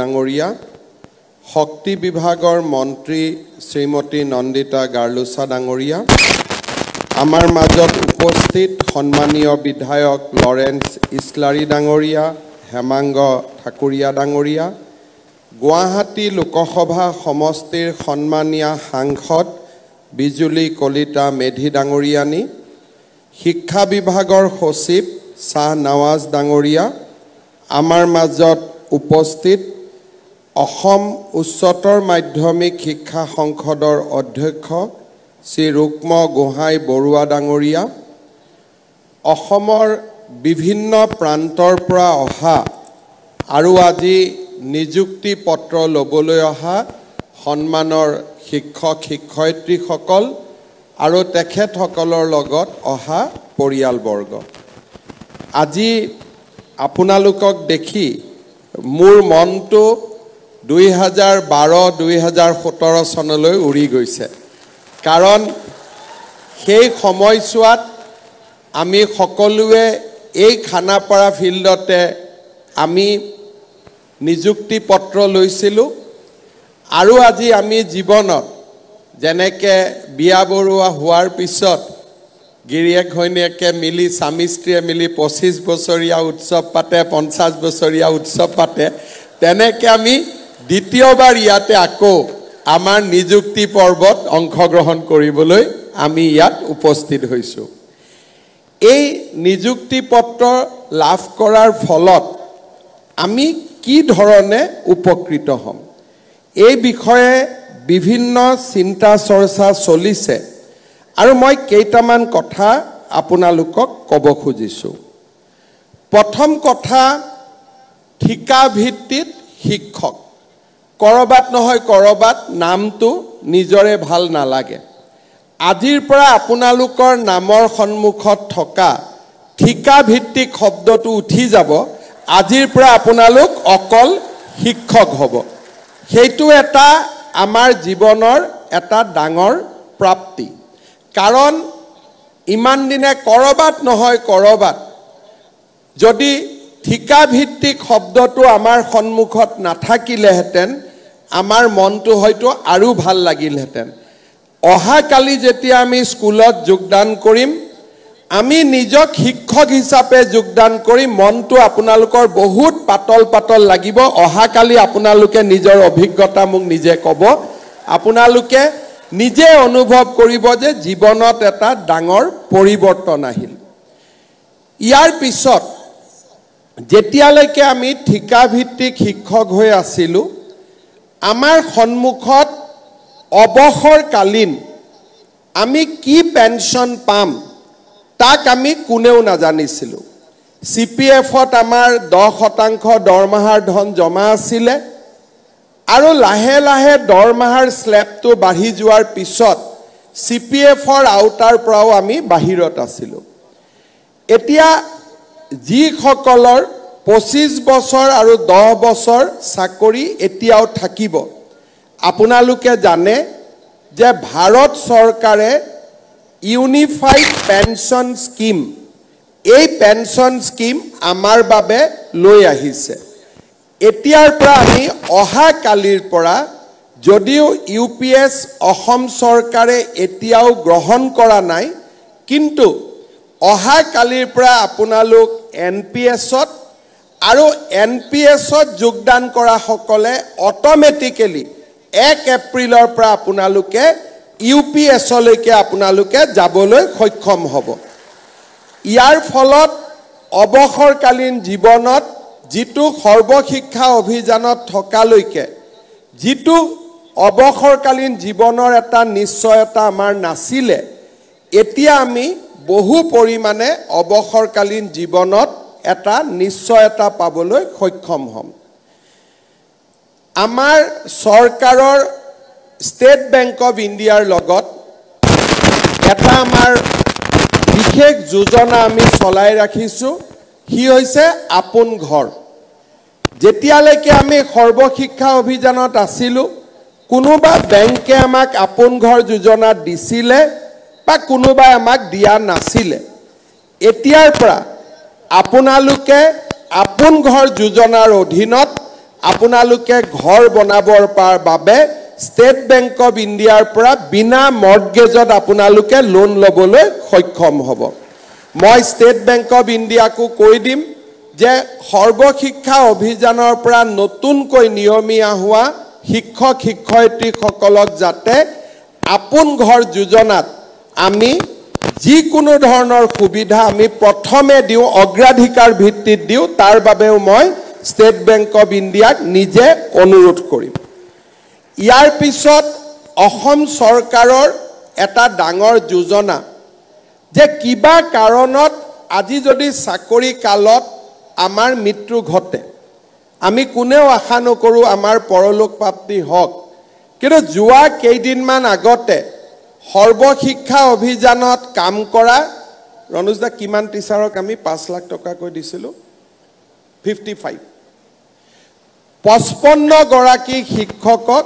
ডাঙৰীয়া, শক্তি বিভাগৰ মন্ত্ৰী শ্ৰীমতী নন্দিতা গাৰ্লুছা ডাঙৰীয়া, আমাৰ মাজত উপস্থিত সন্মানীয় বিধায়ক লৰেন্স ইছলাৰী ডাঙৰীয়া, হেমাংগ ঠাকুৰীয়া ডাঙৰীয়া, গুৱাহাটী লোকসভা সমষ্টিৰ সন্মানীয় সাংসদ বিজুলী কলিতা মেধি ডাঙৰীয়ানী, শিক্ষা বিভাগৰ সচিব শাহ নৱাজ ডাঙৰীয়া, আমাৰ মাজত উপস্থিত অসম উচ্চতৰ মাধ্যমিক শিক্ষা সংসদৰ অধ্যক্ষ শ্ৰী ৰুক্ম গোহাঁই বৰুৱা ডাঙৰীয়া, অসমৰ বিভিন্ন প্ৰান্তৰ পৰা অহা আৰু আজি নিযুক্তি পত্ৰ ল'বলৈ অহা সন্মানৰ শিক্ষক শিক্ষয়িত্ৰীসকল আৰু তেখেতসকলৰ লগত অহা পৰিয়ালবৰ্গ, আজি আপোনালোকক দেখি মোৰ মনটো 2012-2017 চনলৈ উৰি গৈছে। কাৰণ সেই সময়ছোৱাত আমি সকলোৱে এই খানাপাৰা ফিল্ডতে আমি নিযুক্তি পত্ৰ লৈছিলোঁ আৰু আজি আমি জীৱনত যেনেকৈ বিয়া বৰুৱা হোৱাৰ পিছত গিৰিয়েক ঘৈণীয়েকে মিলি স্বামী স্ত্ৰীয়ে মিলি 25 বছৰীয়া উৎসৱ পাতে, 50 বছৰীয়া উৎসৱ পাতে, তেনেকৈ আমি দ্বিতীয়বাৰ ইয়াতে আকৌ আমাৰ নিযুক্তি পৰ্বত অংশগ্ৰহণ কৰিবলৈ আমি ইয়াত উপস্থিত হৈছোঁ। এই নিযুক্তি পত্ৰ লাভ কৰাৰ ফলত আমি কি ধৰণে উপকৃত হ'ম, এই বিষয়ে বিভিন্ন চিন্তা চৰ্চা চলিছে আৰু মই কেইটামান কথা আপোনালোকক ক'ব খুজিছোঁ। প্ৰথম কথা, ঠিকা ভিত্তিত শিক্ষক, কৰবাত নহয় কৰবাত নামটো নিজৰে ভাল নালাগে। আজিৰ পৰা আপোনালোকৰ নামৰ সন্মুখত থকা ঠিকা ভিত্তিক শব্দটো উঠি যাব, আজিৰ পৰা আপোনালোক অকল শিক্ষক হ'ব। সেইটো এটা আমাৰ জীৱনৰ এটা ডাঙৰ প্ৰাপ্তি। কাৰণ ইমান দিনে কৰবাত নহয় কৰবাত যদি ঠিকা ভিত্তিক শব্দটো আমাৰ সন্মুখত নাথাকিলেহেঁতেন আমাৰ মনটো হয়তো আৰু ভাল লাগিলহেঁতেন। অহাকালি যেতিয়া আমি স্কুলত যোগদান কৰিম, আমি নিজক শিক্ষক হিচাপে যোগদান কৰি মনটো আপোনালোকৰ বহুত পাতল পাতল লাগিব। অহাকালি আপোনালোকে নিজৰ অভিজ্ঞতা মোক নিজে ক'ব, আপোনালোকে নিজে অনুভৱ কৰিব যে জীৱনত এটা ডাঙৰ পৰিৱৰ্তন আহিল। ইয়াৰ পিছত যেতিয়ালৈকে আমি ঠিকাভিত্তিক শিক্ষক হৈ আছিলোঁ, আমাৰ সন্মুখত অৱসৰকালীন আমি কি পেঞ্চন পাম তাক আমি কোনেও নাজানিছিলোঁ। CPF-ত আমাৰ 10% দৰমহাৰ ধন জমা আছিলে আৰু লাহে লাহে দৰমহাৰ স্লেবটো বাঢ়ি যোৱাৰ পিছত CPF-ৰ আওতাৰ পৰাও আমি বাহিৰত আছিলোঁ। এতিয়া যিসকলৰ 25 বছৰ আৰু 10 বছৰ চাকৰি এতিয়াও থাকিব, আপোনালোকে জানে যে ভাৰত চৰকাৰে ইউনিফাইড পেনশন স্কিম, এই পেনশন স্কিম আমাৰ বাবে লৈ আহিছে। এতিয়াৰ পৰা আমি অহাকালিৰ পৰা যদিও UPS অসম চৰকাৰে এতিয়াও গ্ৰহণ কৰা নাই, কিন্তু অহাকালিৰ পৰা আপোনালোক NPS-ত আৰু NPS-ত যোগদান কৰা সকলে অট'মেটিকেলি 1 এপ্ৰিলৰ পৰা আপোনালোকে UPS-লৈকে আপোনালোকে যাবলৈ সক্ষম হ'ব। ইয়াৰ ফলত অৱসৰকালীন জীৱনত যিটো সৰ্বশিক্ষা অভিযানত থকালৈকে যিটো অৱসৰকালীন জীৱনৰ এটা নিশ্চয়তা আমাৰ নাছিলে, এতিয়া আমি বহু পৰিমাণে অৱসৰকালীন জীৱনত এটা নিশ্চয়তা পাবলৈ সক্ষম হ'ম। আমাৰ চৰকাৰৰ ষ্টেট বেংক অফ ইণ্ডিয়াৰ লগত এটা আমাৰ বিশেষ যোজনা আমি চলাই ৰাখিছোঁ, সি হৈছে আপোন ঘৰ। যেতিয়ালৈকে আমি সৰ্বশিক্ষা অভিযানত আছিলোঁ, কোনোবা বেংকে আমাক আপোন ঘৰ যোজনা দিছিলে বা কোনোবাই আমাক দিয়া নাছিলে। এতিয়াৰ পৰা আপোনালোকে আপোন ঘৰ যোজনাৰ অধীনত আপোনালোকে ঘৰ বনাবৰ বাবে ষ্টেট বেংক অফ ইণ্ডিয়াৰ পৰা বিনা মৰ্টগেজত আপোনালোকে লোন ল'বলৈ সক্ষম হ'ব মই ষ্টেট বেংক অফ ইণ্ডিয়াকো কৈ দিম যে সৰ্বশিক্ষা অভিযানৰ পৰা নতুনকৈ নিয়মীয়া হোৱা শিক্ষক শিক্ষয়িত্ৰীসকলক যাতে আপোন ঘৰ যোজনাত আমি যিকোনো ধৰণৰ সুবিধা আমি প্ৰথমে দিওঁ অগ্ৰাধিকাৰ ভিত্তিত দিওঁ তাৰ বাবেও মই ষ্টেট বেংক অফ ইণ্ডিয়াক নিজে অনুৰোধ কৰিম ইয়াৰ পিছত অসম চৰকাৰৰ এটা ডাঙৰ যোজনা যে কিবা কাৰণত আজি যদি চাকৰি কালত আমাৰ মৃত্যু ঘটে আমি কোনেও আশা নকৰো আমাৰ পৰলোক প্ৰাপ্তি হওক কিন্তু যোৱা কেইদিনমান আগতে সৰ্বশিক্ষা অভিযানত কাম কৰা ৰনোজদা কিমান টিচাৰক আমি 5 লাখ টকা কৈ দিছিলো 55 55 গৰাকী শিক্ষকক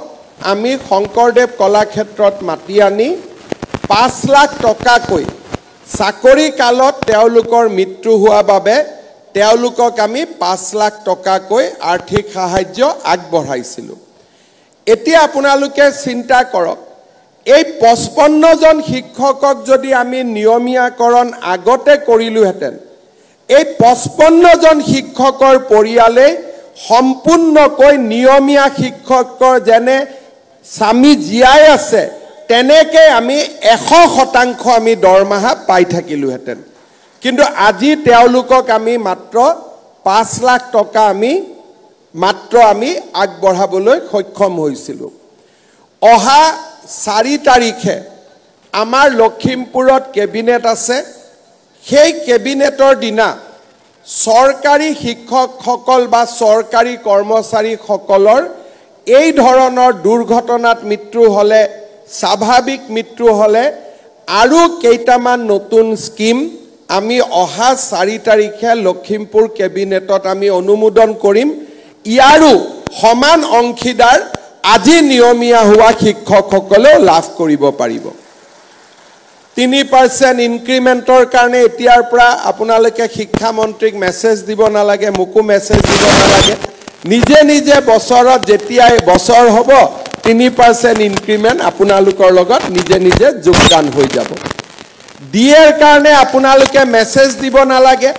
আমি শংকৰদেৱ কলাক্ষেত্ৰত মাতি আনি 5 লাখ টকা কৈ চাকৰি কালত তেওঁলোকৰ মৃত্যু হোৱা বাবে তেওঁলোকক আমি 5 লাখ টকা কৈ আৰ্থিক সাহায্য আগবঢ়াইছিলো এতিয়া আপোনালোকে চিন্তা কৰক এই 55 জন শিক্ষকক যদি আমি নিয়মীয়াকৰণ আগতে কৰিলোহেঁতেন এই 55 জন শিক্ষকৰ পৰিয়ালে সম্পূৰ্ণকৈ নিয়মীয়া শিক্ষকৰ যেনে স্বামী জীয়াই আছে তেনেকৈ আমি 100% আমি দৰমহা পাই থাকিলোহেঁতেন কিন্তু আজি তেওঁলোকক আমি মাত্ৰ 5 লাখ টকা আমি আগবঢ়াবলৈ সক্ষম হৈছিলো অহা 4 তাৰিখে আমাৰ লখিমপুৰত কেবিনেট আছে সেই কেবিনেটৰ দিনা চৰকাৰী শিক্ষকসকল বা চৰকাৰী কৰ্মচাৰীসকলৰ এই ধৰণৰ দুৰ্ঘটনাত মৃত্যু হলে স্বাভাৱিক মৃত্যু হলে আৰু কেইটামান নতুন স্কিম আমি অহা 4 তাৰিখে লখিমপুৰ কেবিনেটত আমি অনুমোদন কৰিম ইয়াৰো সমান অংশীদাৰ আজি নিয়মীয়া হোৱা শিক্ষকসকলেও লাভ কৰিব পাৰিব 3% ইনক্ৰিমেন্টৰ কাৰণে এতিয়াৰ পৰা আপোনালোকে শিক্ষা মন্ত্ৰীক মেছেজ দিব নালাগে মোকো মেছেজ দিব নালাগে নিজে নিজে বছৰত যেতিয়াই বছৰ হ'ব 3% ইনক্ৰিমেন্ট আপোনালোকৰ লগত নিজে নিজে যোগদান হৈ যাব ডিএৰ কাৰণে আপোনালোকে মেছেজ দিব নালাগে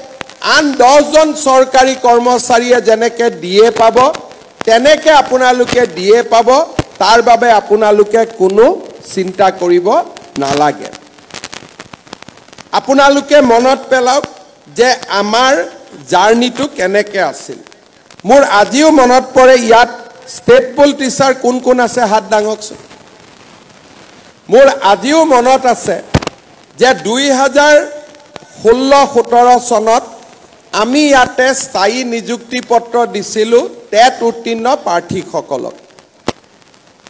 আন 10 জন চৰকাৰী কৰ্মচাৰীয়ে যেনেকৈ ডিএ পাব তেনেকৈ আপোনালোকে ডিএ পাব তাৰ বাবে আপোনালোকে কোনো চিন্তা কৰিব নালাগে আপোনালোকে মনত পেলাওক যে আমাৰ জাৰ্নিটো কেনেকৈ আছিল মোৰ আজিও মনত পৰে ইয়াত ষ্টেট পুল টিচাৰ কোন কোন আছে হাত দাঙকচোন মোৰ আজিও মনত আছে যে 2016-17 চনত আমি ইয়াতে স্থায়ী নিযুক্তি পত্ৰ দিছিলো টেট উত্তীৰ্ণ প্ৰাৰ্থীসকলক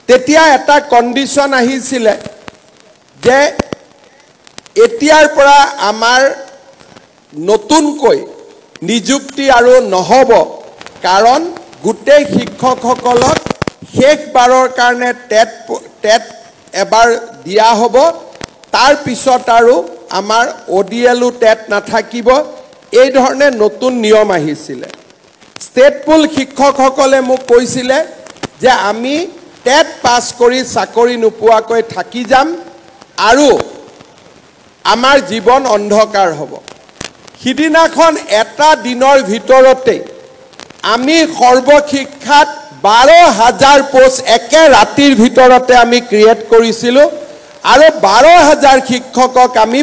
তেতিয়া এটা কণ্ডিশ্যন আহিছিল যে এতিয়াৰ পৰা আমাৰ নতুনকৈ নিযুক্তি আৰু নহব কাৰণ গোটেই শিক্ষকসকলক শেষবাৰৰ কাৰণে টেট এবাৰ দিয়া হ'ব তাৰ পিছত আৰু আমাৰ ওডিএলও টেট নাথাকিব এই ধৰণে নতুন নিয়ম আহিছিল ষ্টেট পুল শিক্ষকসকলে মোক কৈছিল যে আমি টেট পাছ কৰি চাকৰি নোপোৱাকৈ থাকি যাম আৰু আমাৰ জীৱন অন্ধকাৰ হ'ব সিদিনাখন এটা দিনৰ ভিতৰতে আমি সৰ্বশিক্ষাত 12,000 পোষ্ট একে ৰাতিৰ ভিতৰতে আমি ক্ৰিয়েট কৰিছিলো আৰু 12,000 শিক্ষকক আমি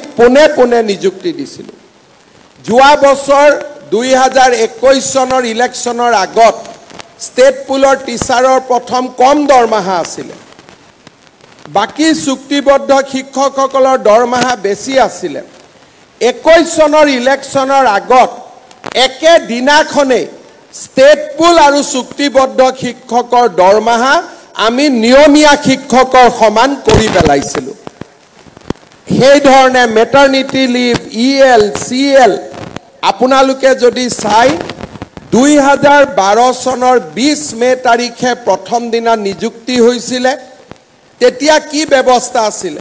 পুনে নিযুক্তি দিছিলো যোৱা বছৰ 2021 চনৰ ইলেকশ্যনৰ আগত ষ্টেট পুলৰ টিচাৰৰ প্ৰথম কম দৰমহা আছিল বাকি চুক্তিবদ্ধ শিক্ষকসকলৰ দৰমহা বেছি আছিল 21 চনৰ ইলেকশ্যনৰ আগত একে দিনাখনে ষ্টেট পুল আৰু চুক্তিবদ্ধ শিক্ষকৰ দৰমহা আমি নিয়মীয়া শিক্ষকৰ সমান কৰি পেলাইছিলো সেই ধৰণে মেটাৰনিটি লিভ ইএল সিএল আপোনালোকে যদি চাই 2012 চনৰ 20 মে তাৰিখে প্ৰথম দিনা নিযুক্তি হৈছিল তেতিয়া কি ব্যৱস্থা আছিল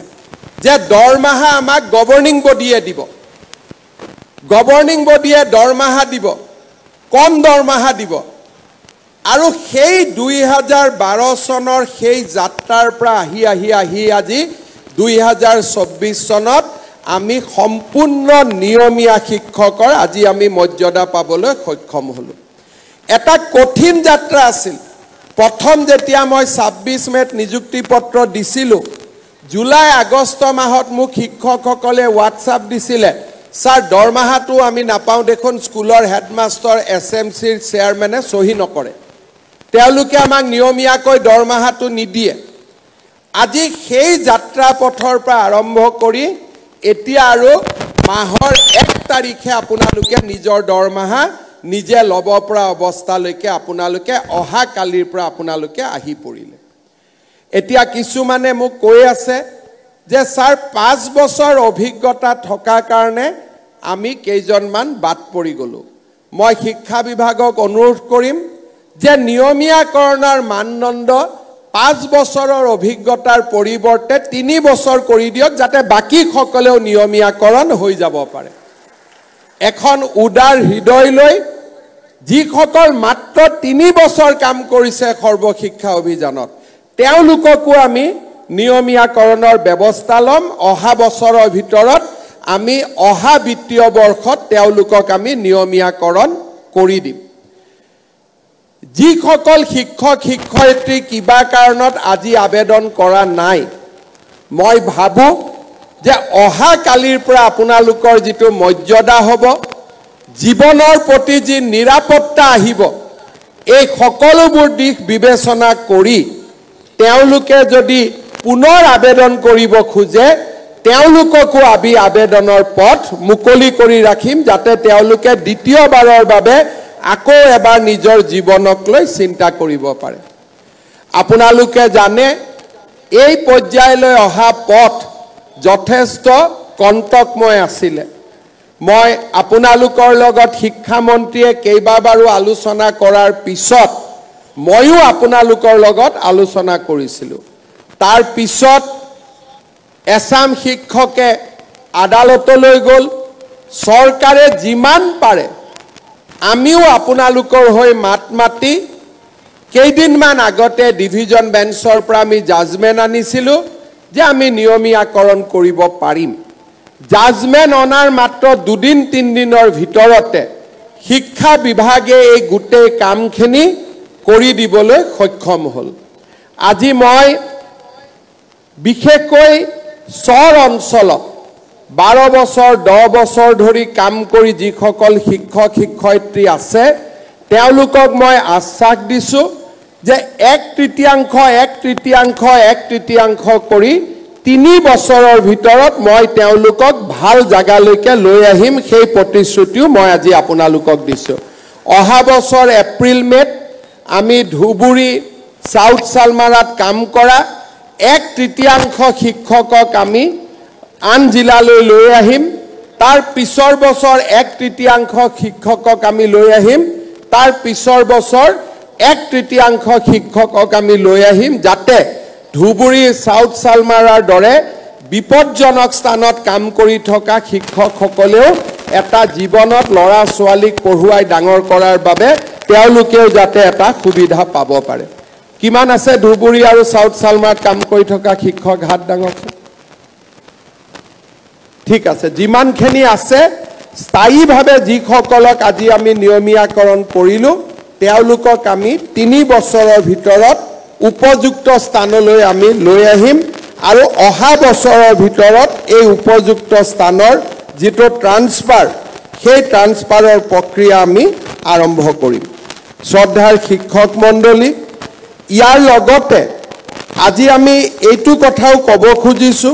যে দৰমহা আমাক গভৰ্নিং বডিয়ে দিব গভৰ্নিং বডিয়ে দৰমহা দিব কম দৰমহা দিব আৰু সেই 2012 চনৰ সেই যাত্ৰাৰ পৰা আহি আজি 2024 চনত আমি সম্পূৰ্ণ নিয়মীয়া শিক্ষকৰ আজি আমি মৰ্যাদা পাবলৈ সক্ষম হলো এটা কঠিন যাত্ৰা আছিল প্ৰথম যেতিয়া মই 26 মেত নিযুক্তি পত্ৰ দিছিলো জুলাই আগষ্ট মাহত মোক শিক্ষকসকলে হোৱাটছআপ দিছিলে স্যাৰ দৰমহাটো আমি নাপাও দেখোন স্কুলৰ হেডমাস্টাৰ এছএমচিৰ চেয়াৰমেনে সহি নকৰে তেওঁলোকে আমাক নিয়মীয়াকৈ দৰমহাটো নিদিয়ে আজি সেই যাত্ৰা পথৰ পৰা আৰম্ভ কৰি এতিয়া আৰু মাহৰ 1 তাৰিখে আপোনালোকে নিজৰ দৰমহা নিজে লব পৰা অৱস্থালৈকে আপোনালোকে অহা কালিৰ পৰা আপোনালোকে আহি পৰিলে এতিয়া কিছুমানে মোক কৈ আছে যে স্যাৰ 5 বছৰ অভিজ্ঞতা থকা কাৰণে আমি কেইজনমান বাদ পৰি গলো মই শিক্ষা বিভাগক অনুৰোধ কৰিম যে নিয়মীয়াকৰণৰ মানদণ্ড 5 বছৰৰ অভিজ্ঞতাৰ পৰিৱৰ্তে 3 বছৰ কৰি দিয়ক যাতে বাকি সকলেও নিয়মীয়াকৰণ হৈ যাব পাৰে এখন উদাৰ হৃদয় লৈ যিসকল মাত্ৰ 3 বছৰ কাম কৰিছে সৰ্বশিক্ষা অভিযানত তেওঁলোককো আমি নিয়মীয়াকৰণৰ ব্যৱস্থা লম অহা বছৰৰ ভিতৰত আমি অহা বিত্তীয় বৰ্ষত তেওঁলোকক আমি নিয়মীয়াকৰণ কৰি দিম যিসকল শিক্ষক শিক্ষয়িত্ৰী কিবা কাৰণত আজি আবেদন কৰা নাই মই ভাবো যে অহা কালিৰ পৰা আপোনালোকৰ যিটো মৰ্যাদা হ'ব জীৱনৰ প্ৰতি যি নিৰাপত্তা আহিব এই সকলোবোৰ দিশ বিবেচনা কৰি তেওঁলোকে যদি পুনৰ আবেদন কৰিব খোজে তেওঁলোককো আমি আবেদনৰ পথ মুকলি কৰি ৰাখিম যাতে তেওঁলোকে দ্বিতীয়বাৰৰ বাবে আকৌ এবাৰ নিজৰ জীৱনক লৈ চিন্তা কৰিব পাৰে আপোনালোকে জানে এই পৰ্যায়লৈ অহা পথ যথেষ্ট কণ্টকময় আছিল মই আপোনালোকৰ লগত শিক্ষা মন্ত্ৰীয়ে কেইবাবাৰো আলোচনা কৰাৰ পিছত ময়ো আপোনালোকৰ লগত আলোচনা কৰিছিলো তাৰ পিছত এছাম শিক্ষকে আদালতলৈ গল চৰকাৰে যিমান পাৰে আমিও আপোনালোকৰ হৈ মাত মাতি কেইদিনমান আগতে ডিভিজন বেঞ্চৰ পৰা আমি জাজমেন্ট আনিছিলো যে আমি নিয়মীয়াকৰণ কৰিব পাৰিম জাজমেন্ট অনাৰ মাত্ৰ 2-3 দিনৰ ভিতৰতে শিক্ষা বিভাগে এই গোটেই কামখিনি কৰি দিবলৈ সক্ষম হল আজি মই বিশেষকৈ চৰ অঞ্চলত 12 বছৰ 10 বছৰ ধৰি কাম কৰি যিসকল শিক্ষক শিক্ষয়িত্ৰী আছে তেওঁলোকক মই আশ্বাস দিছো যে 1/3 কৰি 3 বছৰৰ ভিতৰত মই তেওঁলোকক ভাল জাগালৈকে লৈ আহিম সেই প্ৰতিশ্ৰুতিও মই আজি আপোনালোকক দিছো অহা বছৰ এপ্ৰিল মেত আমি ধুবুৰী সাউথ সালমাৰাত কাম কৰা 1/3 শিক্ষকক আমি আন জিলালৈ লৈ আহিম তাৰ পিছৰ বছৰ 1/3 শিক্ষকক আমি লৈ আহিম তাৰ পিছৰ বছৰ 1/3 শিক্ষকক আমি লৈ আহিম যাতে ধুবুৰী সাউথ সালমাৰাৰ দৰে বিপদজনক স্থানত কাম কৰি থকা শিক্ষকসকলেও এটা জীৱনত লৰা ছোৱালীক পঢ়ুৱাই ডাঙৰ কৰাৰ বাবে তেওঁলোকেও যাতে এটা সুবিধা পাব পাৰে কিমান আছে ধুবুৰী আৰু সাউথ সালমাৰাত কাম কৰি থকা শিক্ষক হাত ডাঙৰ ঠিক আছে যিমানখিনি আছে স্থায়ীভাৱে যিসকলক আজি আমি নিয়মীয়াকৰণ কৰিলো তেওঁলোকক আমি 3 বছৰৰ ভিতৰত উপযুক্ত স্থানলৈ আমি লৈ আহিম আৰু অহা বছৰৰ ভিতৰত এই উপযুক্ত স্থানৰ যেটো ট্ৰান্সফাৰ সেই ট্ৰান্সফাৰৰ প্ৰক্ৰিয়া আমি আৰম্ভ কৰিম শ্ৰদ্ধাৰ শিক্ষক মণ্ডলী ইয়াৰ লগতে আজি আমি এইটো কথাও ক'ব খুজিছো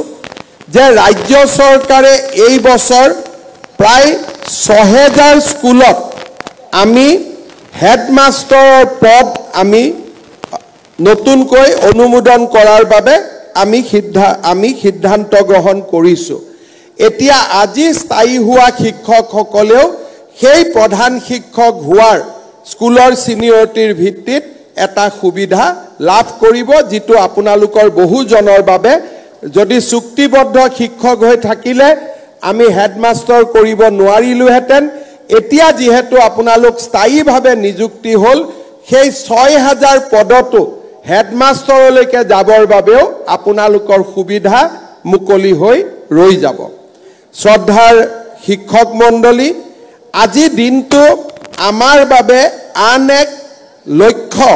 যে ৰাজ্য চৰকাৰে এই বছৰ প্ৰায় 6000 স্কুলত আমি হেডমাস্টাৰৰ পদ আমি নতুনকৈ অনুমোদন কৰাৰ বাবে আমি সিদ্ধান্ত গ্ৰহণ কৰিছো এতিয়া আজি স্থায়ী হোৱা শিক্ষকসকলেও সেই প্ৰধান শিক্ষক হোৱাৰ স্কুলৰ সিনিয়ৰিটিৰ ভিত্তিত এটা সুবিধা লাভ কৰিব যেটো আপোনালোকৰ বহুজনৰ বাবে যদি চুক্তিবদ্ধ শিক্ষক হৈ থাকিলে আমি হেডমাস্টাৰ কৰিব নোৱাৰিলো হেতেন এতিয়া যেহেতু আপোনালোক স্থায়ীভাৱে নিযুক্তি হল সেই 6000 পদটো হেডমাষ্টাৰলৈকে যাবৰ বাবেও আপোনালোকৰ সুবিধা মুকলি হৈ ৰৈ যাব। শ্ৰদ্ধাৰ শিক্ষক মণ্ডলী, আজি দিনটো আমাৰ বাবে আন এক লক্ষ্য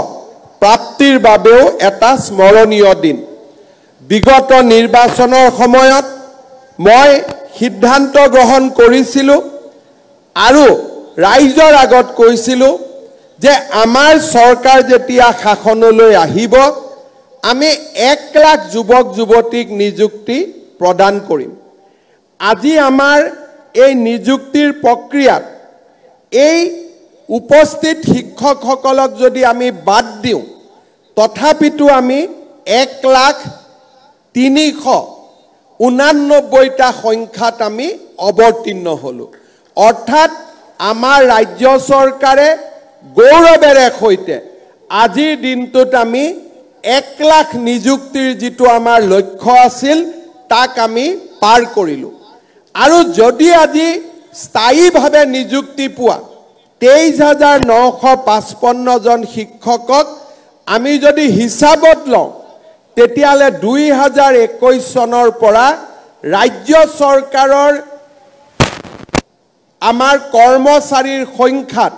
প্ৰাপ্তিৰ বাবেও এটা স্মৰণীয় দিন। বিগত নিৰ্বাচনৰ সময়ত মই সিদ্ধান্ত গ্ৰহণ কৰিছিলোঁ আৰু ৰাইজৰ আগত কৈছিলোঁ যে আমাৰ চৰকাৰ যেতিয়া শাসনলৈ আহিব আমি 1 লাখ যুৱক যুৱতীক নিযুক্তি প্ৰদান কৰিম। আজি আমাৰ এই নিযুক্তিৰ প্ৰক্ৰিয়াত এই উপস্থিত শিক্ষকসকলক যদি আমি বাদ দিওঁ তথাপিতো আমি 1,389টা সংখ্যাত আমি অৱতীৰ্ণ হ'লোঁ। অৰ্থাৎ আমাৰ ৰাজ্য চৰকাৰে গৌৰৱেৰে সৈতে আজিৰ দিনটোত আমি 1 লাখ নিযুক্তিৰ যিটো আমাৰ লক্ষ্য আছিল তাক আমি পাৰ কৰিলোঁ। আৰু যদি আজি স্থায়ীভাৱে নিযুক্তি পোৱা 23,955 জন শিক্ষকক আমি যদি হিচাপত লওঁ তেতিয়াহ'লে 2021 চনৰ পৰা ৰাজ্য চৰকাৰৰ আমাৰ কৰ্মচাৰীৰ সংখ্যাত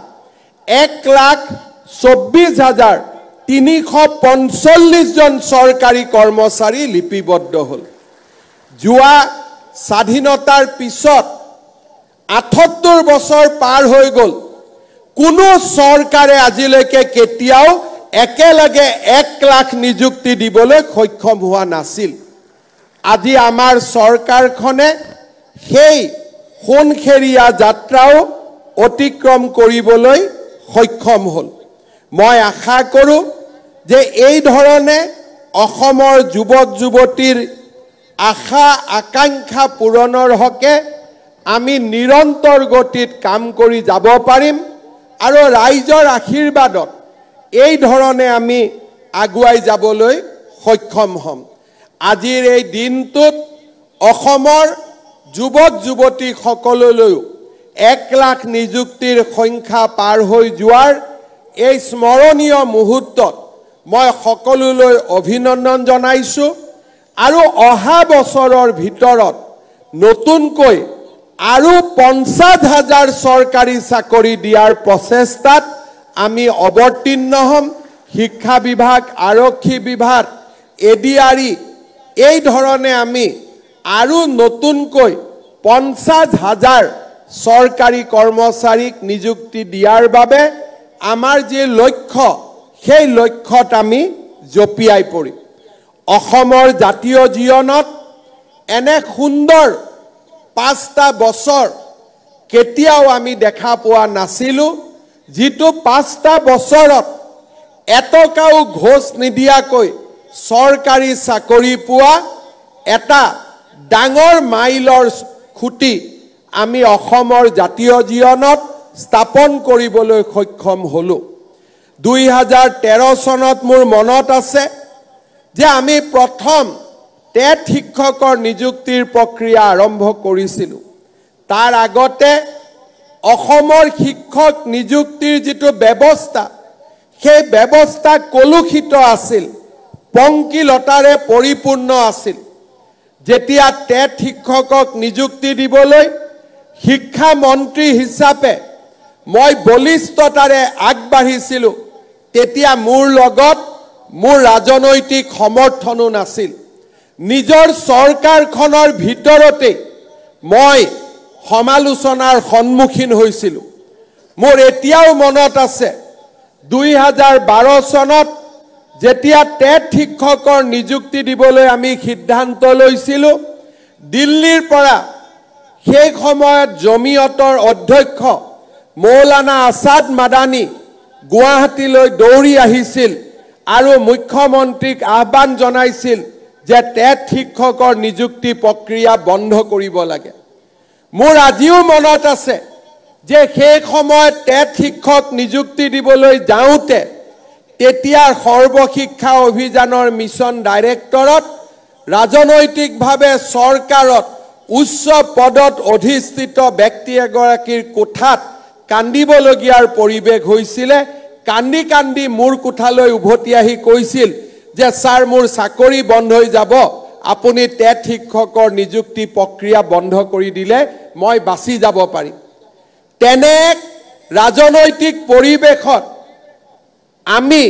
1,24,345 জন চৰকাৰী কৰ্মচাৰী লিপিবদ্ধ হ'ল। যোৱা স্বাধীনতাৰ পিছত 78 বছৰ পাৰ হৈ গ'ল, কোনো চৰকাৰে আজিলৈকে কেতিয়াও একেলগে 1 লাখ নিযুক্তি দিবলৈ সক্ষম হোৱা নাছিল। আজি আমাৰ চৰকাৰখনে সেই সোণখেৰীয়া যাত্ৰাও অতিক্ৰম কৰিবলৈ সক্ষম হ'ল। মই আশা কৰোঁ যে এই ধৰণে অসমৰ যুৱক যুৱতীৰ আশা আকাংক্ষা পূৰণৰ হকে আমি নিৰন্তৰ গতিত কাম কৰি যাব পাৰিম আৰু ৰাইজৰ আশীৰ্বাদত এই ধৰণে আমি আগুৱাই যাবলৈ সক্ষম হ'ম। আজিৰ এই দিনটোত অসমৰ যুৱক যুৱতী সকললৈ 1 লাখ নিযুক্তিৰ সংখ্যা পাৰ হৈ যোৱাৰ এই স্মৰণীয় মুহূৰ্তত মই সকলোলৈ অভিনন্দন জনাইছোঁ আৰু অহা বছৰৰ ভিতৰত নতুনকৈ আৰু 50,000 চৰকাৰী চাকৰি দিয়াৰ প্ৰচেষ্টাত আমি অৱতীৰ্ণ হ'ম। শিক্ষা বিভাগ, আৰক্ষী বিভাগ, এডিআৰই এই ধৰণে আমি আৰু নতুনকৈ 50,000 চৰকাৰী কৰ্মচাৰীক নিযুক্তি দিয়াৰ বাবে আমাৰ যে লক্ষ্য সেই লক্ষ্যত আমি জপিয়াই পৰিম। অসমৰ জাতীয় জীৱনত এনে সুন্দৰ 5টা বছৰ কেতিয়াও আমি দেখা পোৱা নাছিলোঁ, যিটো 5টা বছৰত এটকাও ঘোষ নিদিয়াকৈ চৰকাৰী চাকৰি পোৱা এটা ডাঙৰ মাইলৰ খুঁটি আমি অসমৰ জাতীয় জীৱনত স্থাপন কৰিবলৈ সক্ষম হ'লোঁ। 2013 চনত মোৰ মনত আছে যে আমি প্ৰথম টেট শিক্ষকৰ নিযুক্তিৰ প্ৰক্ৰিয়া আৰম্ভ কৰিছিলোঁ। তাৰ আগতে অসমৰ শিক্ষক নিযুক্তিৰ যিটো ব্যৱস্থা সেই ব্যৱস্থা কলুষিত আছিল, পংকিলতাৰে পৰিপূৰ্ণ আছিল। যেতিয়া টেট শিক্ষকক নিযুক্তি দিবলৈ শিক্ষা মন্ত্ৰী হিচাপে মই বলিষ্ঠতাৰে আগবাঢ়িছিলোঁ তেতিয়া মোৰ লগত মোৰ ৰাজনৈতিক সমৰ্থনো নাছিল। নিজৰ চৰকাৰখনৰ ভিতৰতে মই সমালোচনাৰ সন্মুখীন হৈছিলোঁ। মোৰ এতিয়াও মনত আছে 2012 চনত যেতিয়া টেট শিক্ষকৰ নিযুক্তি দিবলৈ আমি সিদ্ধান্ত লৈছিলোঁ, দিল্লীৰ পৰা সেই সময়ত জমিয়তৰ অধ্যক্ষ মৌলানা আছাদ মাদানী গুৱাহাটীলৈ দৌৰি আহিছিল আৰু মুখ্যমন্ত্ৰীক আহ্বান জনাইছিল যে টেট শিক্ষকৰ নিযুক্তি প্ৰক্ৰিয়া বন্ধ কৰিব লাগে। মোৰ আজিও মনত আছে যে সেই সময়ত টেট শিক্ষক নিযুক্তি দিবলৈ যাওঁতে তেতিয়া সৰ্বশিক্ষা অভিযানৰ মিছন ডাইৰেক্টৰত ৰাজনৈতিকভাৱে চৰকাৰত উচ্চ পদত অধিষ্ঠিত ব্যক্তি এগৰাকীৰ কোঠাত কান্দিবলগীয়াৰ পৰিৱেশ হৈছিলে। কান্দি কান্দি মোৰ কোঠালৈ উভতি আহি কৈছিল যে স্যাৰ মোৰ চাকৰি বন্ধ হৈ যাব আপুনি টেট শিক্ষকৰ নিযুক্তি প্ৰক্ৰিয়া বন্ধ কৰি দিলে মই বাছি যাব পাৰিম তেনে ৰাজনৈতিক পৰিৱেশত আমি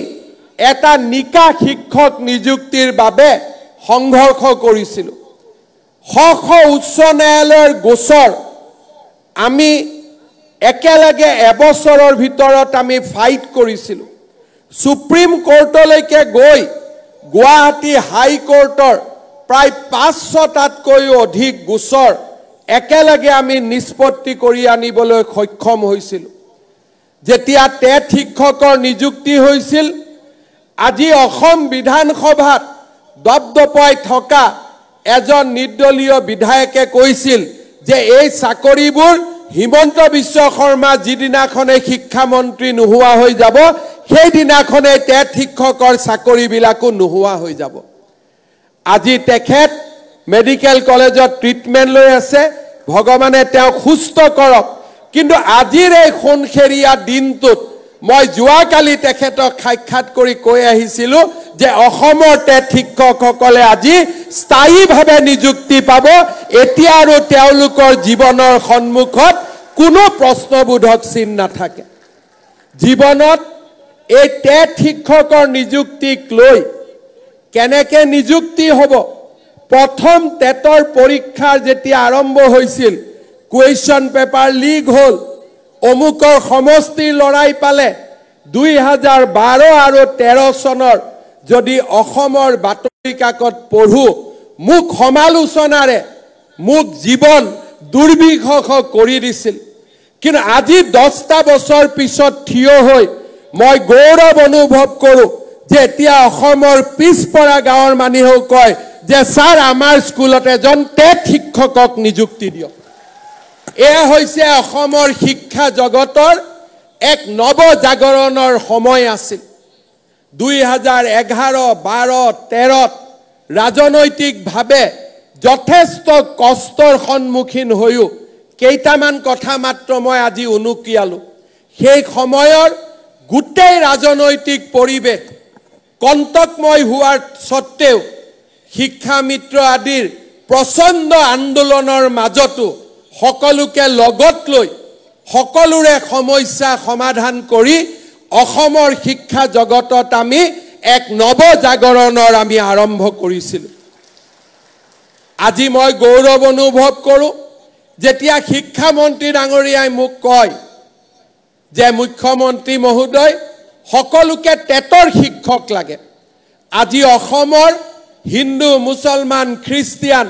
এটা নিকা শিক্ষক নিযুক্তিৰ বাবে সংঘৰ্ষ কৰিছিলো শ উচ্চ ন্যায়ালয়ৰ গোচৰ আমি একেলগে এবছৰৰ ভিতৰত আমি ফাইট কৰিছিলো সুপ্ৰিম কোৰ্টলৈকে গৈ গুৱাহাটী হাই কোৰ্টৰ প্ৰায় 500টাতকৈ অধিক গোচৰ একেলগে আমি নিষ্পত্তি কৰি আনিবলৈ সক্ষম হৈছিল যেতিয়া টেট শিক্ষকৰ নিযুক্তি হৈছিল আজি অসম বিধানসভাত দপদপাই থকা এজন নিৰ্দলীয় বিধায়কে কৈছিল যে এই চাকৰিবোৰ হিমন্ত বিশ্ব শৰ্মা যিদিনাখনে শিক্ষা মন্ত্ৰী নোহোৱা হৈ যাব সেই দিনাখনে টেট শিক্ষকৰ চাকৰিবিলাকো নোহোৱা হৈ যাব আজি তেখেত মেডিকেল কলেজত ট্ৰিটমেন্ট লৈ আছে ভগৱানে তেওঁ সুস্থ কৰক কিন্তু আজিৰ এই খনখেৰিয়া দিনটোত মই যোৱাকালি তেখেতক সাক্ষাৎ কৰি কৈ আহিছিলো যে অসমৰ টেট শিক্ষকসকলে আজি স্থায়ীভাৱে নিযুক্তি পাব এতিয়া আৰু তেওঁলোকৰ জীৱনৰ সন্মুখত কোনো প্ৰশ্নবোধক চিন নাথাকে জীৱনত এই টেট শিক্ষকৰ নিযুক্তিক লৈ কেনেকে নিযুক্তি হ'ব প্ৰথম টেটৰ পৰীক্ষাৰ যেতিয়া আৰম্ভ হৈছিল কুৱেশ্যন পেপাৰ লিক হ'ল অমুকৰ সমষ্টি লৰাই পালে 2012 আৰু 13 চনৰ যদি অসমৰ বাতৰি কাকত পঢ়ো মুখ সমালোচনাৰে মুখ জীৱন দুৰ্বিষহ কৰি দিছিল কিন্তু আজি 10টা বছৰ পিছত থিয় হৈ মই গৌৰৱ অনুভৱ কৰো যে এতিয়া অসমৰ পিছপৰা গাঁৱৰ মানুহে কয় যে স্যাৰ আমাৰ স্কুলত এজন টেট শিক্ষকক নিযুক্তি দিয়ক এয়া হৈছে অসমৰ শিক্ষা জগতৰ এক নৱ জাগৰণৰ সময় আছিল 2011 12 13 ৰাজনৈতিকভাৱে যথেষ্ট কষ্টৰ সন্মুখীন হৈও কেইটামান কথা মাত্ৰ মই আজি উনুকিয়ালো সেই সময়ৰ গোটেই ৰাজনৈতিক পৰিৱেশ কণ্টকময় হোৱাৰ সত্ত্বেও শিক্ষা মিত্ৰ আদিৰ প্ৰচণ্ড আন্দোলনৰ মাজতো সকলোকে লগত লৈ সকলোৰে সমস্যা সমাধান কৰি অসমৰ শিক্ষা জগতত আমি এক নৱ জাগৰণৰ আমি আৰম্ভ কৰিছিল আজি মই গৌৰৱ অনুভৱ কৰো যেতিয়া শিক্ষা মন্ত্ৰী ডাঙৰীয়াই মোক কয় যে মুখ্যমন্ত্ৰী মহোদয় সকলোকে টেটৰ শিক্ষক লাগে আজি অসমৰ হিন্দু মুছলমান খ্ৰীষ্টিয়ান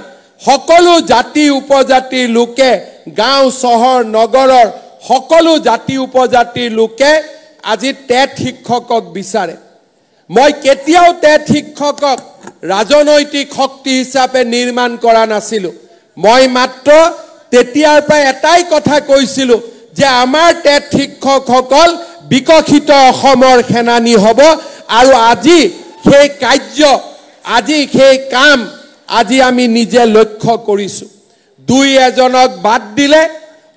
সকলো জাতি উপজাতিৰ লোকে গাঁও চহৰ নগৰৰ সকলো জাতি উপজাতিৰ লোকে আজি টেট শিক্ষকক বিচাৰে মই কেতিয়াও টেট শিক্ষকক ৰাজনৈতিক শক্তি হিচাপে নিৰ্মাণ কৰা নাছিলো মই মাত্ৰ তেতিয়াৰ পৰা এটাই কথা কৈছিলো যে আমাৰ টেট শিক্ষকসকল বিকশিত অসমৰ সেনানী হ'ব আৰু আজি সেই কাৰ্য আজি সেই কাম আজি আমি নিজে লক্ষ্য কৰিছো দুই এজনক বাদ দিলে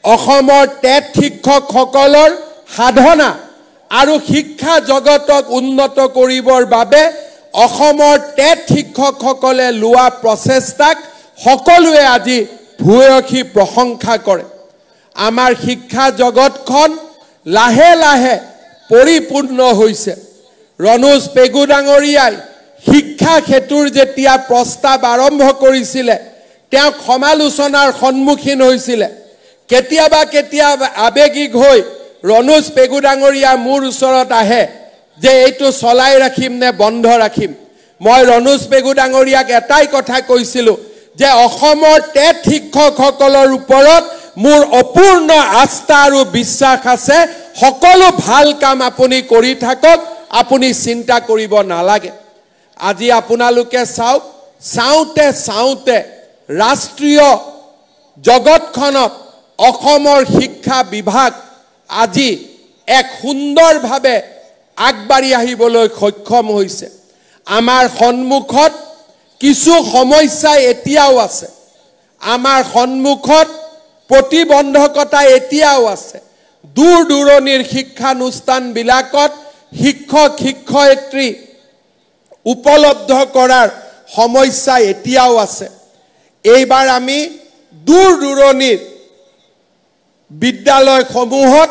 অসমৰ টেট শিক্ষকসকলৰ সাধনা আৰু শিক্ষা জগতক উন্নত কৰিবৰ বাবে অসমৰ টেট শিক্ষকসকলে লোৱা প্ৰচেষ্টাক সকলোৱে আজি ভূয়সী প্ৰশংসা কৰে আমাৰ শিক্ষা জগতখন লাহে লাহে পৰিপূৰ্ণ হৈছে ৰণোজ পেগু ডাঙৰীয়াই শিক্ষা ক্ষেত্ৰৰ যেতিয়া প্ৰস্তাৱ আৰম্ভ কৰিছিলে তেওঁ সমালোচনাৰ সন্মুখীন হৈছিলে কেতিয়াবা আবেগিক হৈ ৰণোজ পেগু ডাঙৰীয়া মোৰ ওচৰত আহে যে এইটো চলাই ৰাখিম নে বন্ধ ৰাখিম মই ৰণোজ পেগু ডাঙৰীয়াক এটাই কথা কৈছিলো যে অসমৰ টেট শিক্ষকসকলৰ ওপৰত মোৰ অপূৰ্ণ আস্থা আৰু বিশ্বাস আছে সকলো ভাল কাম আপুনি কৰি থাকক আপুনি চিন্তা কৰিব নালাগে আজি আপোনালোকে চাওঁতে ৰাষ্ট্ৰীয় জগতখনত অসমৰ শিক্ষা বিভাগ আজি এক সুন্দৰভাৱে আগবাঢ়ি আহিবলৈ সক্ষম হৈছে আমাৰ সন্মুখত কিছু সমস্যা এতিয়াও আছে আমাৰ সন্মুখত প্ৰতিবন্ধকতা এতিয়াও আছে দূৰ দূৰণিৰ শিক্ষানুষ্ঠানবিলাকত শিক্ষক শিক্ষয়িত্ৰী উপলব্ধ কৰাৰ সমস্যা এতিয়াও আছে এইবাৰ আমি দূৰ দূৰণিৰ বিদ্যালয়সমূহত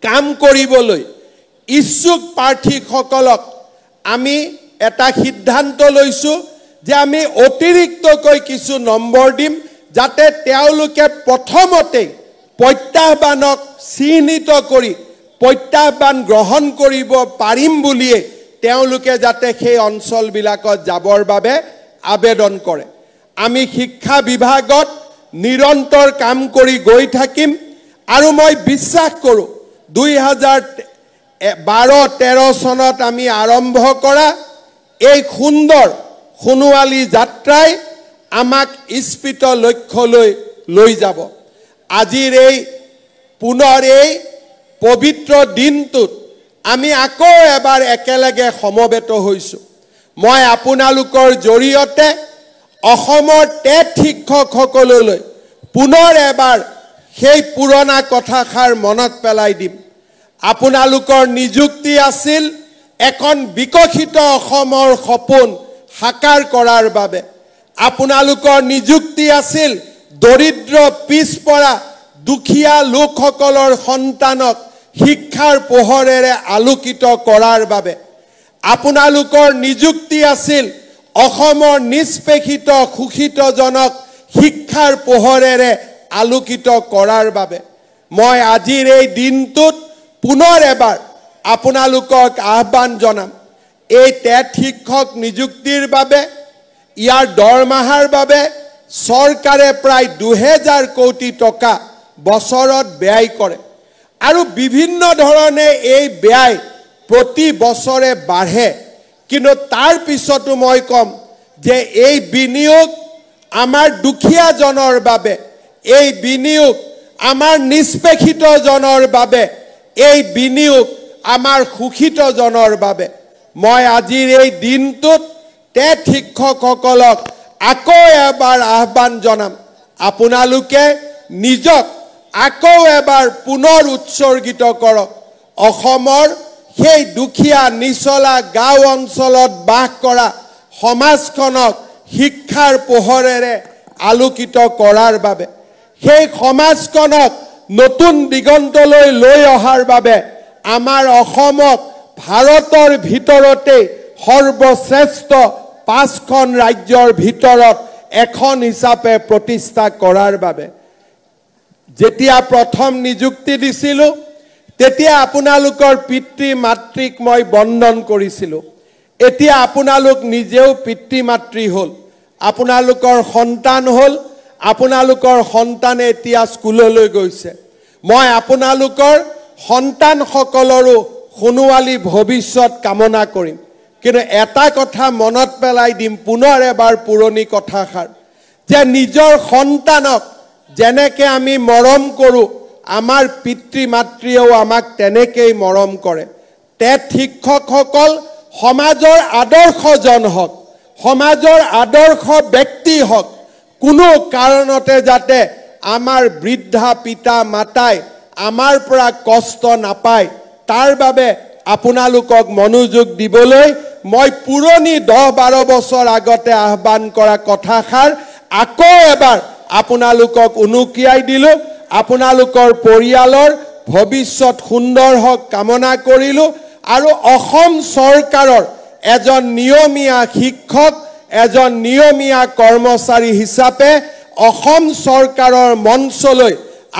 কাম কৰিবলৈ ইচ্ছুক প্ৰাৰ্থীসকলক আমি এটা সিদ্ধান্ত লৈছো যে আমি অতিৰিক্তকৈ কিছু নম্বৰ দিম যাতে তেওঁলোকে প্ৰথমতে প্ৰত্যাহ্বানক চিহ্নিত কৰি প্ৰত্যাহ্বান গ্ৰহণ কৰিব পাৰিম বুলিয়ে তেওঁলোকে যাতে সেই অঞ্চলবিলাকত যাবৰ বাবে আবেদন কৰে আমি শিক্ষা বিভাগত নিৰন্তৰ কাম কৰি গৈ থাকিম আৰু মই বিশ্বাস কৰোঁ 2012-13 চনত আমি আৰম্ভ কৰা এই সুন্দৰ সোণোৱালী যাত্ৰাই আমাক ইস্পিত লক্ষ্যলৈ লৈ যাব আজিৰ এই পুনৰ এই পবিত্ৰ দিনটোত আমি আকৌ এবাৰ একেলগে সমবেত হৈছোঁ মই আপোনালোকৰ জৰিয়তে অসমৰ টেট শিক্ষকসকললৈ পুনৰ এবাৰ সেই পুৰণা কথাষাৰ মনত পেলাই দিম আপোনালোকৰ নিযুক্তি আছিল এখন বিকশিত অসমৰ সপোন সাকাৰ কৰাৰ বাবে আপোনালোকৰ নিযুক্তি আছিল দৰিদ্ৰ পিছপৰা দুখীয়া লোকসকলৰ সন্তানক শিক্ষাৰ পোহৰেৰে আলোকিত কৰাৰ বাবে আপোনালোকৰ নিযুক্তি আছিল অসমৰ নিষ্পেষিত শোষিতজনক শিক্ষাৰ পোহৰেৰে আলোকিত কৰাৰ বাবে মই আজিৰ এই দিনটোত পুনৰ এবাৰ আপোনালোকক আহ্বান জনাম এই টেট শিক্ষক নিযুক্তিৰ বাবে ইয়াৰ দৰমহাৰ বাবে চৰকাৰে প্ৰায় 2000 কোটি টকা বছৰত ব্যয় কৰে আৰু বিভিন্ন ধৰণে এই ব্যয় প্ৰতি বছৰে বাঢ়ে কিন্তু তাৰ পিছতো মই কম যে এই বিনিয়োগ আমাৰ দুখীয়া জনৰ বাবে এই বিনিয়োগ আমাৰ নিষ্পেষিত জনৰ বাবে এই বিনিয়োগ আমাৰ শোষিত জনৰ বাবে মই আজিৰ এই দিনটোত টেট শিক্ষকসকলক আকৌ এবাৰ আহ্বান জনাম আপোনালোকে নিজক আকৌ এবাৰ পুনৰ উৎসৰ্গিত কৰক অসমৰ সেই দুখীয়া নিচলা গাঁও অঞ্চলত বাস কৰা সমাজখনক শিক্ষাৰ পোহৰেৰে আলোকিত কৰাৰ বাবে সেই সমাজখনক নতুন দিগন্তলৈ লৈ অহাৰ বাবে আমাৰ অসমক ভাৰতৰ ভিতৰতে সৰ্বশ্ৰেষ্ঠ 5খন ৰাজ্যৰ ভিতৰত এখন হিচাপে প্ৰতিষ্ঠা কৰাৰ বাবে যেতিয়া প্ৰথম নিযুক্তি দিছিলো তেতিয়া আপোনালোকৰ পিতৃ মাতৃক মই বন্দন কৰিছিলো এতিয়া আপোনালোক নিজেও পিতৃ মাতৃ হল আপোনালোকৰ সন্তান হল আপোনালোকৰ সন্তানে এতিয়া স্কুললৈ গৈছে মই আপোনালোকৰ সন্তানসকলৰো সোণোৱালী ভৱিষ্যত কামনা কৰিম কিন্তু এটা কথা মনত পেলাই দিম পুনৰ এবাৰ পুৰণি কথাষাৰ যে নিজৰ সন্তানক যেনেকৈ আমি মৰম কৰোঁ আমাৰ পিতৃ মাতৃয়েও আমাক তেনেকৈ মৰম কৰে টেট শিক্ষকসকল সমাজৰ আদৰ্শজন হওক সমাজৰ আদৰ্শ ব্যক্তি হওক কোনো কাৰণতে যাতে আমাৰ বৃদ্ধা পিতা মাতাই আমাৰ পৰা কষ্ট নাপায় তাৰ বাবে আপোনালোকক মনোযোগ দিবলৈ মই পুৰণি 10-12 বছৰ আগতে আহ্বান কৰা কথাষাৰ আকৌ এবাৰ আপোনালোকক উনুকিয়াই দিলো আপোনালোকৰ পৰিয়ালৰ ভৱিষ্যত সুন্দৰ হওক কামনা কৰিলো আৰু অসম চৰকাৰৰ এজন নিয়মীয়া শিক্ষক এজন নিয়মীয়া কৰ্মচাৰী হিচাপে অসম চৰকাৰৰ মঞ্চলৈ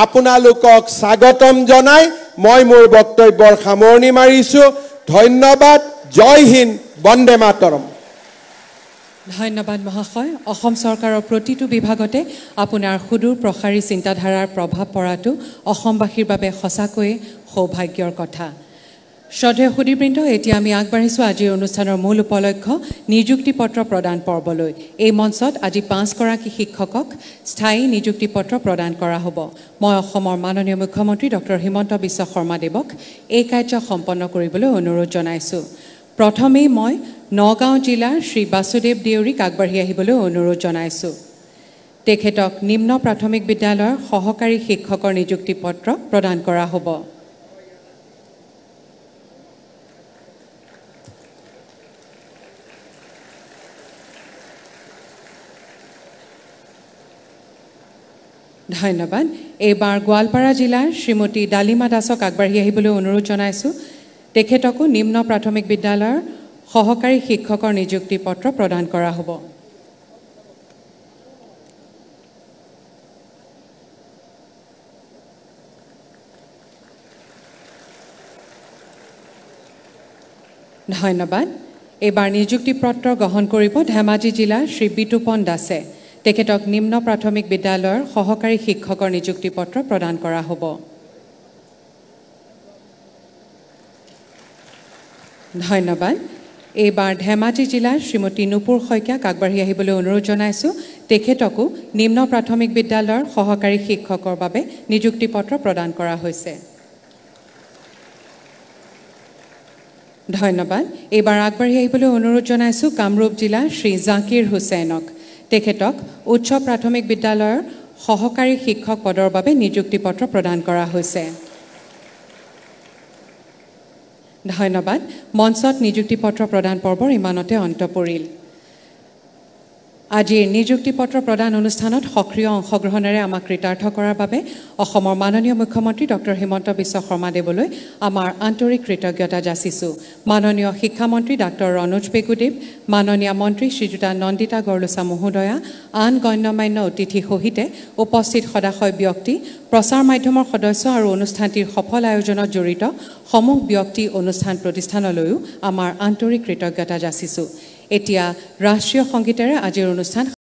আপোনালোকক স্বাগতম জনাই মই মোৰ বক্তব্যৰ সামৰণি মাৰিছো ধন্যবাদ জয় হিন্দ বন্দে মাতৰম ধন্যবাদ মহাশয় অসম চৰকাৰৰ প্ৰতিটো বিভাগতে আপোনাৰ সুদূৰ প্ৰসাৰী চিন্তাধাৰাৰ প্ৰভাৱ পৰাটো অসমবাসীৰ বাবে সঁচাকৈয়ে সৌভাগ্যৰ কথা শ্ৰদ্ধেয় সুধীবৃন্দ এতিয়া আমি আগবাঢ়িছোঁ আজিৰ অনুষ্ঠানৰ মূল উপলক্ষ্য নিযুক্তি পত্ৰ প্ৰদান পৰ্বলৈ এই মঞ্চত আজি 5গৰাকী শিক্ষকক স্থায়ী নিযুক্তি পত্ৰ প্ৰদান কৰা হ'ব মই অসমৰ মাননীয় মুখ্যমন্ত্ৰী ডক্টৰ হিমন্ত বিশ্ব শৰ্মা দেৱক এই কাৰ্য সম্পন্ন কৰিবলৈ অনুৰোধ জনাইছোঁ প্ৰথমেই মই নগাঁও জিলাৰ শ্ৰী বাসুদেৱ দেউৰীক আগবাঢ়ি আহিবলৈ অনুৰোধ জনাইছোঁ তেখেতক নিম্ন প্ৰাথমিক বিদ্যালয়ৰ সহকাৰী শিক্ষকৰ নিযুক্তি পত্ৰ প্ৰদান কৰা হ'ব ধন্যবাদ এইবাৰ গোৱালপাৰা জিলাৰ শ্ৰীমতী ডালিমা দাসক আগবাঢ়ি আহিবলৈ অনুৰোধ জনাইছোঁ তেখেতকো নিম্ন প্ৰাথমিক বিদ্যালয়ৰ সহকাৰী শিক্ষকৰ নিযুক্তি পত্ৰ প্ৰদান কৰা হ'ব ধন্যবাদ এইবাৰ নিযুক্তি পত্ৰ গ্ৰহণ কৰিব ধেমাজি জিলাৰ শ্ৰী বিতুপন দাসে তেখেতক নিম্ন প্ৰাথমিক বিদ্যালয়ৰ সহকাৰী শিক্ষকৰ নিযুক্তি পত্ৰ প্ৰদান কৰা হ'ব ধন্যবাদ এইবাৰ ধেমাজি জিলাৰ শ্ৰীমতী নুপুৰ শইকীয়াক আগবাঢ়ি আহিবলৈ অনুৰোধ জনাইছোঁ তেখেতকো নিম্ন প্ৰাথমিক বিদ্যালয়ৰ সহকাৰী শিক্ষকৰ বাবে নিযুক্তি পত্ৰ প্ৰদান কৰা হৈছে ধন্যবাদ এইবাৰ আগবাঢ়ি আহিবলৈ অনুৰোধ জনাইছোঁ কামৰূপ জিলাৰ শ্ৰী জাকিৰ হুছেইনক তেখেতক উচ্চ প্ৰাথমিক বিদ্যালয়ৰ সহকাৰী শিক্ষক পদৰ বাবে নিযুক্তি পত্ৰ প্ৰদান কৰা হৈছে ধন্যবাদ মঞ্চত নিযুক্তি পত্ৰ প্ৰদান পৰ্বৰ ইমানতে অন্ত পৰিল আজিৰ নিযুক্তি পত্ৰ প্ৰদান অনুষ্ঠানত সক্ৰিয় অংশগ্ৰহণেৰে আমাক কৃতাৰ্থ কৰাৰ বাবে অসমৰ মাননীয় মুখ্যমন্ত্ৰী ডক্টৰ হিমন্ত বিশ্ব শৰ্মা দেৱলৈ আমাৰ আন্তৰিক কৃতজ্ঞতা যাচিছোঁ মাননীয় শিক্ষামন্ত্ৰী ডক্টৰ ৰণোজ পেগুদেৱ মাননীয় মন্ত্ৰী শ্ৰীযুতা নন্দিতা গৰলোচা মহোদয়া আন গণ্যমান্য অতিথি সহিতে উপস্থিত সদাশয় ব্যক্তি প্ৰচাৰ মাধ্যমৰ সদস্য আৰু অনুষ্ঠানটিৰ সফল আয়োজনত জড়িত সমূহ ব্যক্তি অনুষ্ঠান প্ৰতিষ্ঠানলৈও আমাৰ আন্তৰিক কৃতজ্ঞতা যাচিছোঁ এতিয়া ৰাষ্ট্ৰীয় সংগীতেৰে আজিৰ অনুষ্ঠান